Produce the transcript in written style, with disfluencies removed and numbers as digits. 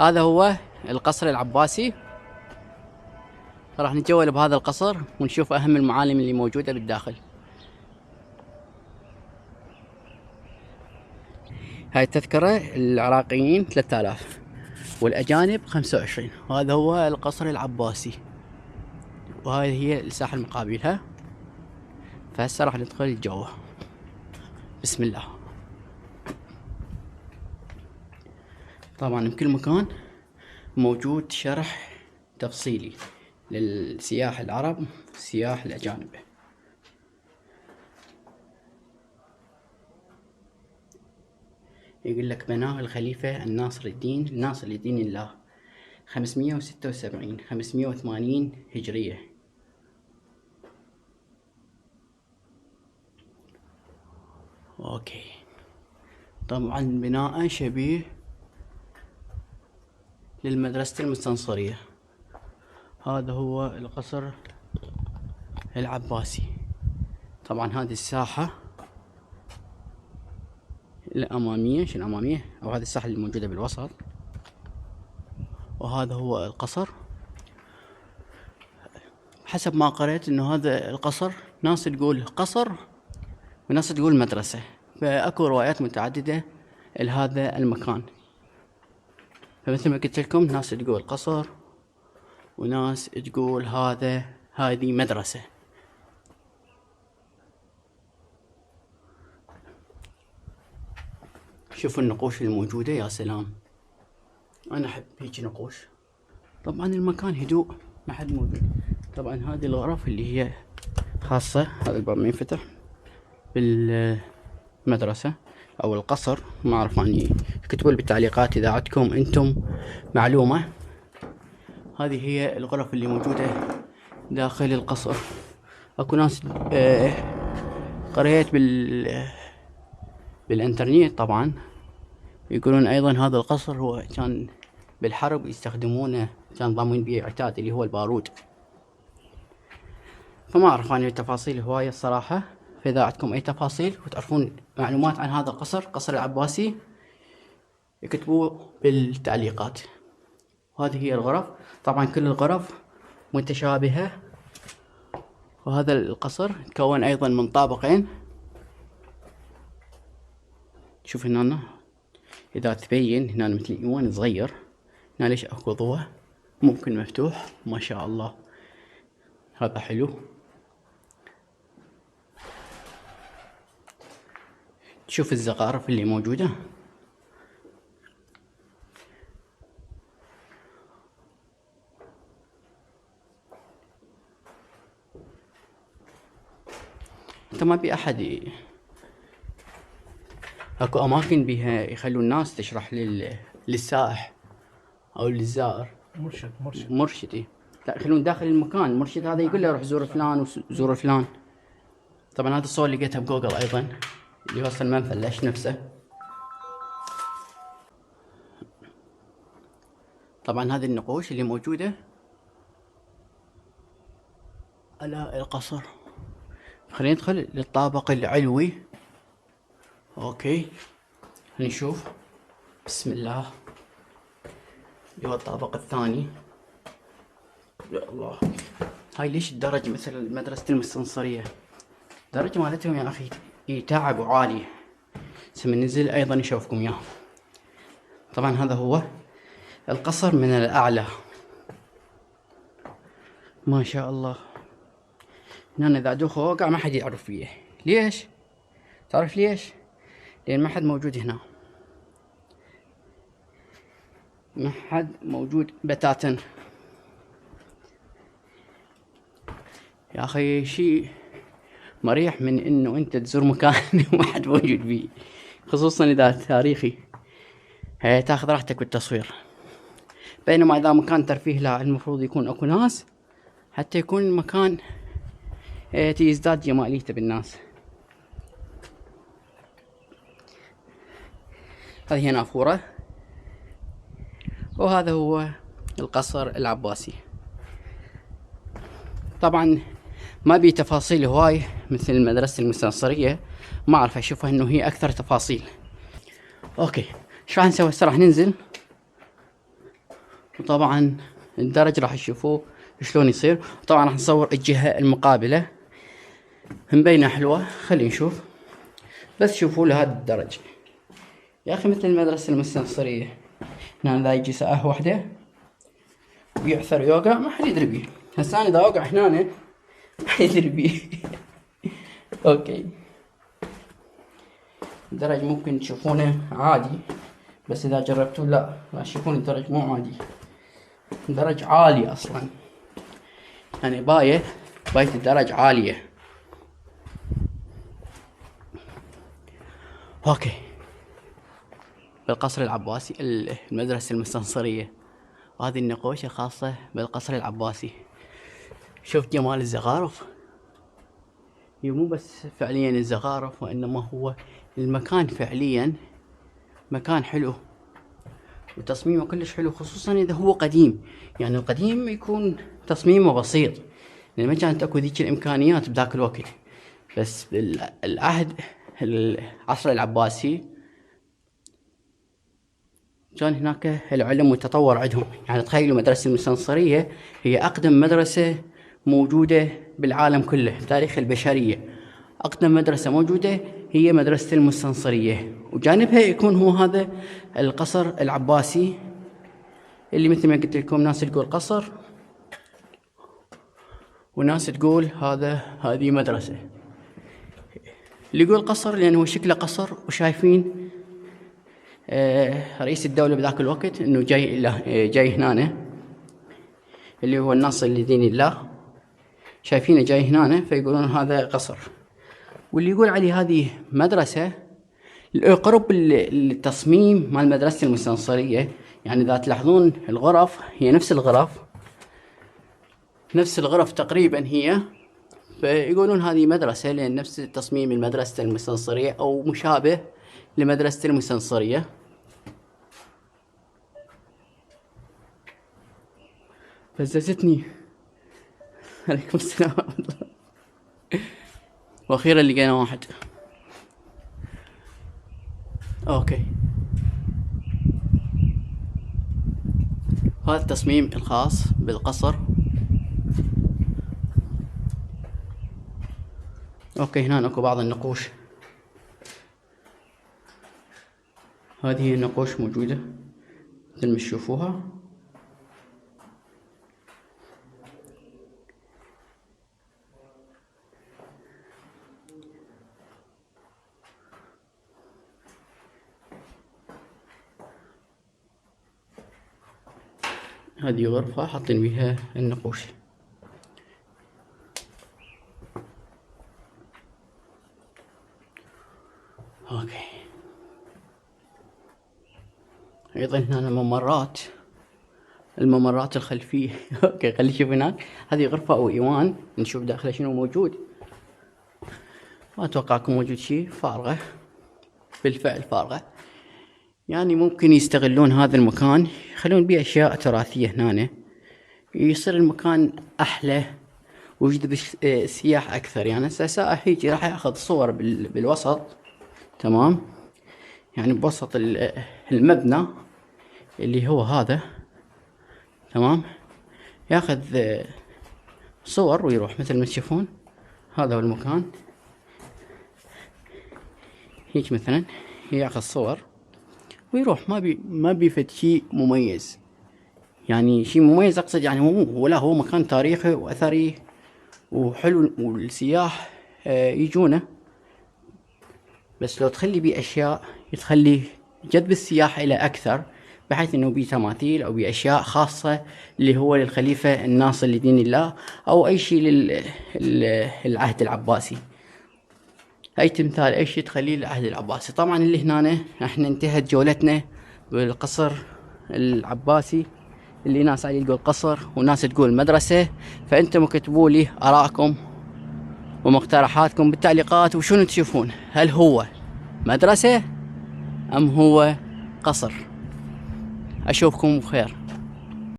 هذا هو القصر العباسي. راح نتجول بهذا القصر ونشوف أهم المعالم اللي موجودة بالداخل. هاي التذكرة العراقيين 3000 والأجانب 25. هذا هو القصر العباسي وهذه هي الساحة المقابلها. فهسه راح ندخل جوه. بسم الله. طبعا بكل مكان موجود شرح تفصيلي للسياح العرب والسياح الأجانب. يقول لك بناه الخليفة الناصر لدين الله 576 580 هجرية. اوكي. طبعا بناء شبيه للمدرسة المستنصرية. هذا هو القصر العباسي. طبعا هذه الساحة الأمامية، شو الأمامية أو هذه الساحة اللي موجودة بالوسط، وهذا هو القصر. حسب ما قرأت إنه هذا القصر ناس تقول قصر وناس تقول مدرسة، فأكو روايات متعددة لهذا المكان. فمثل ما قلت لكم ناس تقول قصر وناس تقول هذه مدرسة. شوفوا النقوش الموجودة، يا سلام، أنا أحب هيك نقوش. طبعا المكان هدوء، ما حد موجود. طبعا هذه الغرف اللي هي خاصة، هذا الباب ما ينفتح، بالمدرسة أو القصر، ما أعرف يعني، اكتبوا لي بالتعليقات إذا عندكم أنتم معلومة. هذه هي الغرف اللي موجودة داخل القصر. أكو ناس قريت بالإنترنت طبعا يقولون أيضا هذا القصر هو كان بالحرب يستخدمونه، كان ضامن به عتاد اللي هو البارود. فما أعرف أنا التفاصيل هواية الصراحة. فإذا عندكم أي تفاصيل وتعرفون معلومات عن هذا القصر، قصر العباسي، اكتبوا بالتعليقات. وهذه هي الغرف. طبعا كل الغرف متشابهة. وهذا القصر تكون أيضا من طابقين. شوف هنا إذا تبين هنا مثل إيوان صغير، هنا ليش أكو ضوء ممكن مفتوح، ما شاء الله، هذا حلو. شوف الزخارف اللي موجودة. انت ما بي احد اكو اماكن بها يخلوا الناس تشرح للسائح او للزائر، مرشد لا، يخلون داخل المكان. المرشد هذا يقول له روح زور فلان وزور فلان. طبعا هذا الصور لقيتها بجوجل ايضا، اللي هو المنفلش نفسه. طبعا هذه النقوش اللي موجودة على القصر. خلينا ندخل للطابق العلوي. اوكي، نشوف. بسم الله. اللي هو الطابق الثاني. يا الله، هاي ليش الدرج مثل مدرسة المستنصرية؟ الدرج مالتهم يا اخي يتعب وعالي. من ننزل ايضا نشوفكم اياه. طبعا هذا هو القصر من الاعلى، ما شاء الله. هنا اذا دوخ وقع ما حد يعرف فيه. ليش؟ تعرف ليش؟ لان ما حد موجود هنا، ما حد موجود بتاتا. يا اخي شيء مريح من انه انت تزور مكان ما حد موجود فيه، خصوصا اذا تاريخي، تاخذ راحتك بالتصوير. بينما اذا مكان ترفيه لا، المفروض يكون اكو ناس حتى يكون المكان يزداد جماليته بالناس. هذه هي نافورة. وهذا هو القصر العباسي. طبعا ما بي تفاصيل هواي مثل المدرسة المستنصرية، ما اعرف، اشوفها انه هي اكثر تفاصيل. اوكي، شو راح نسوي هسه؟ راح ننزل وطبعا الدرج راح تشوفوه شلون يصير. طبعا راح نصور الجهة المقابلة مبينة حلوة. خلينا نشوف بس شوفوا له هذا الدرج يا اخي مثل المدرسة المستنصرية. هنا اذا يجي ساعة واحدة ويعثر يوقع ما حد يدري بيه. هسه انا اذا اوقع هنا ما حد يدري بيه. اوكي الدرج ممكن تشوفونه عادي بس اذا جربتوه لا راح تشوفون الدرج مو عادي. درج عالي اصلا يعني باية الدرج عالية. اوكي بالقصر العباسي المدرسة المستنصرية، وهذه النقوش الخاصة بالقصر العباسي. شوف جمال الزخارف، هي مو بس فعليا الزخارف وإنما هو المكان فعليا مكان حلو وتصميمه كلش حلو، خصوصا إذا هو قديم. يعني القديم يكون تصميمه بسيط لأن ما كانت أكو ذيك الإمكانيات بذاك الوقت. بس بالعهد العصر العباسي كان هناك العلم متطور عندهم. يعني تخيلوا مدرسة المستنصرية هي أقدم مدرسة موجودة بالعالم كله بتاريخ البشرية. أقدم مدرسة موجودة هي مدرسة المستنصرية، وجانبها يكون هو هذا القصر العباسي اللي مثل ما قلت لكم ناس تقول قصر وناس تقول هذه مدرسة. اللي يقول قصر لأنه شكله قصر وشايفين رئيس الدولة بذاك الوقت انه جاي هنا، اللي هو الناصر لدين الله، شايفينه جاي هنا فيقولون هذا قصر. واللي يقول عليه هذه مدرسة قرب التصميم مال مدرسة المستنصرية. يعني اذا تلاحظون الغرف هي نفس الغرف تقريبا هي، فيقولون هذه مدرسة لأن نفس تصميم المدرسة المستنصرية أو مشابه لمدرسة المستنصرية. فززتني. عليكم السلام ورحمة الله. وأخيرا لقينا واحد. أوكي هذا التصميم الخاص بالقصر. اوكي هنا اكو بعض النقوش، هذه النقوش موجودة مثل ما تشوفوها. هذه غرفة حاطين بيها النقوش. اوكي ايضا هنا الممرات الخلفية. اوكي خلي نشوف هناك، هذه غرفة او ايوان، نشوف داخله شنو موجود. ما اتوقع يكون موجود شيء، فارغة بالفعل فارغة. يعني ممكن يستغلون هذا المكان يخلون بيه اشياء تراثية هنا، يصير المكان احلى ويجذب السياح اكثر. يعني سائح يجي راح ياخذ صور بالوسط، تمام، يعني بوسط المبنى اللي هو هذا، تمام، ياخذ صور ويروح مثل ما تشوفون. هذا هو المكان، هيك مثلا ياخذ صور ويروح. ما بيفد شيء مميز، يعني شيء مميز اقصد يعني ولا هو مكان تاريخي واثري وحلو والسياح يجونه. بس لو تخلي بيه اشياء تخلي جذب السياح الى اكثر، بحيث انه بيه تماثيل او بيه اشياء خاصة اللي هو للخليفة الناصر لدين الله او اي شيء للعهد العباسي، اي تمثال اي شيء تخليه للعهد العباسي. طبعا اللي هنا احنا انتهت جولتنا بالقصر العباسي، اللي ناس عليه تقول قصر وناس تقول مدرسة. فانتم اكتبوا لي ارائكم ومقترحاتكم بالتعليقات، وشنو تشوفون، هل هو مدرسة ام هو قصر؟ اشوفكم بخير.